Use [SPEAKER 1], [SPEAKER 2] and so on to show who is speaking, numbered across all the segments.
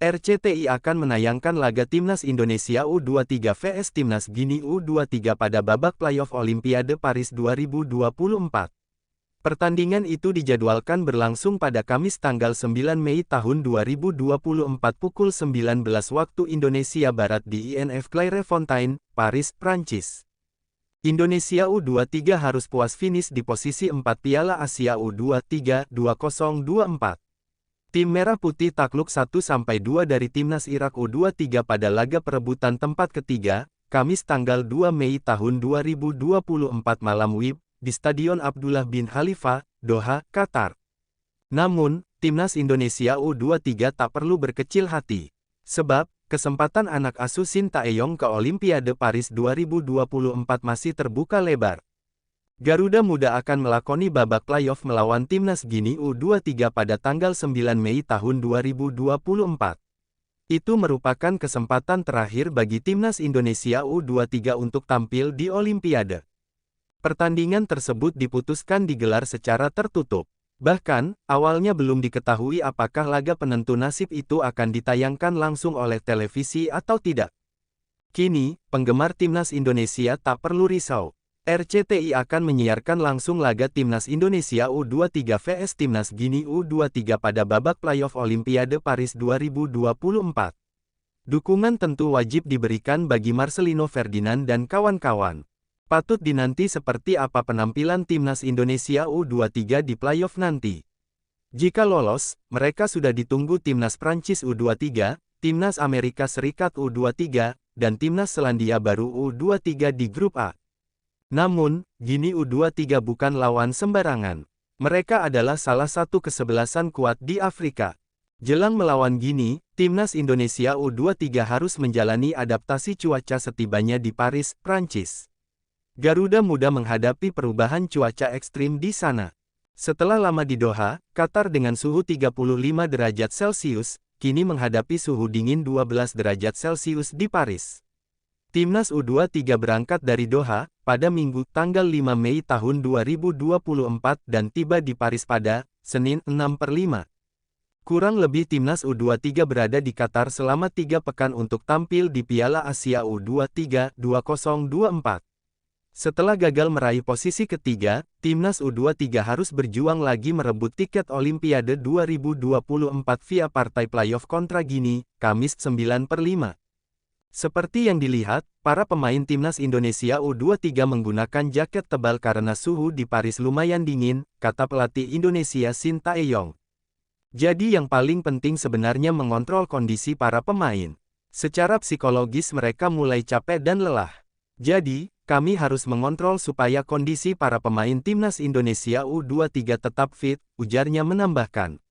[SPEAKER 1] RCTI akan menayangkan laga Timnas Indonesia U23 vs Timnas Gini U23 pada babak playoff Olimpiade Paris 2024. Pertandingan itu dijadwalkan berlangsung pada Kamis tanggal 9 Mei tahun 2024 pukul 19 waktu Indonesia Barat di INF Clairefontaine, Paris, Prancis. Indonesia U23 harus puas finish di posisi 4 Piala Asia U23 2024. Tim Merah Putih takluk 1-2 dari Timnas Irak U23 pada laga perebutan tempat ketiga, Kamis tanggal 2 Mei tahun 2024 malam WIB, di Stadion Abdullah bin Khalifa, Doha, Qatar. Namun, Timnas Indonesia U23 tak perlu berkecil hati. Sebab, kesempatan anak asuh Shin Tae-yong ke Olimpiade Paris 2024 masih terbuka lebar. Garuda Muda akan melakoni babak playoff melawan Timnas Gini U23 pada tanggal 9 Mei tahun 2024. Itu merupakan kesempatan terakhir bagi Timnas Indonesia U23 untuk tampil di Olimpiade. Pertandingan tersebut diputuskan digelar secara tertutup. Bahkan, awalnya belum diketahui apakah laga penentu nasib itu akan ditayangkan langsung oleh televisi atau tidak. Kini, penggemar Timnas Indonesia tak perlu risau. RCTI akan menyiarkan langsung laga Timnas Indonesia U23 vs Timnas Gini U23 pada babak playoff Olimpiade Paris 2024. Dukungan tentu wajib diberikan bagi Marcelino Ferdinand dan kawan-kawan. Patut dinanti seperti apa penampilan Timnas Indonesia U23 di playoff nanti. Jika lolos, mereka sudah ditunggu Timnas Prancis U23, Timnas Amerika Serikat U23, dan Timnas Selandia Baru U23 di grup A. Namun, Gini U23 bukan lawan sembarangan. Mereka adalah salah satu kesebelasan kuat di Afrika. Jelang melawan Gini, Timnas Indonesia U23 harus menjalani adaptasi cuaca setibanya di Paris, Prancis. Garuda Muda menghadapi perubahan cuaca ekstrim di sana. Setelah lama di Doha, Qatar dengan suhu 35 derajat Celcius, kini menghadapi suhu dingin 12 derajat Celcius di Paris. Timnas U23 berangkat dari Doha, pada Minggu, tanggal 5 Mei tahun 2024 dan tiba di Paris pada Senin 6/5. Kurang lebih Timnas U23 berada di Qatar selama 3 pekan untuk tampil di Piala Asia U23 2024. Setelah gagal meraih posisi ketiga, Timnas U23 harus berjuang lagi merebut tiket Olimpiade 2024 via partai playoff kontra Gini, Kamis 9/5. Seperti yang dilihat, para pemain Timnas Indonesia U23 menggunakan jaket tebal karena suhu di Paris lumayan dingin, kata pelatih Indonesia Shin Tae-yong. Jadi yang paling penting sebenarnya mengontrol kondisi para pemain. Secara psikologis mereka mulai capek dan lelah. Jadi, kami harus mengontrol supaya kondisi para pemain Timnas Indonesia U23 tetap fit, ujarnya menambahkan.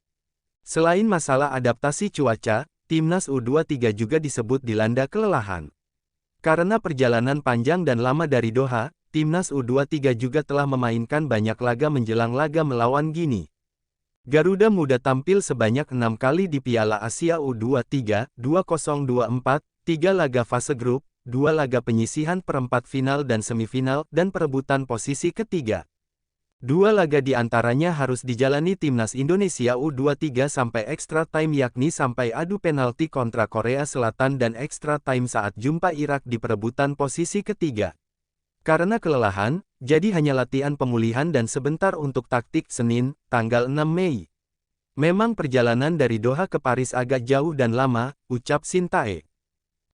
[SPEAKER 1] Selain masalah adaptasi cuaca, Timnas U23 juga disebut dilanda kelelahan. Karena perjalanan panjang dan lama dari Doha, Timnas U23 juga telah memainkan banyak laga menjelang laga melawan Gini. Garuda Muda tampil sebanyak 6 kali di Piala Asia U23 2024, 3 laga fase grup, 2 laga penyisihan perempat final dan semifinal, dan perebutan posisi ketiga. 2 laga di antaranya harus dijalani Timnas Indonesia U23 sampai extra time yakni sampai adu penalti kontra Korea Selatan dan extra time saat jumpa Irak di perebutan posisi ketiga. Karena kelelahan, jadi hanya latihan pemulihan dan sebentar untuk taktik Senin, tanggal 6 Mei. Memang perjalanan dari Doha ke Paris agak jauh dan lama, ucap Shin Tae.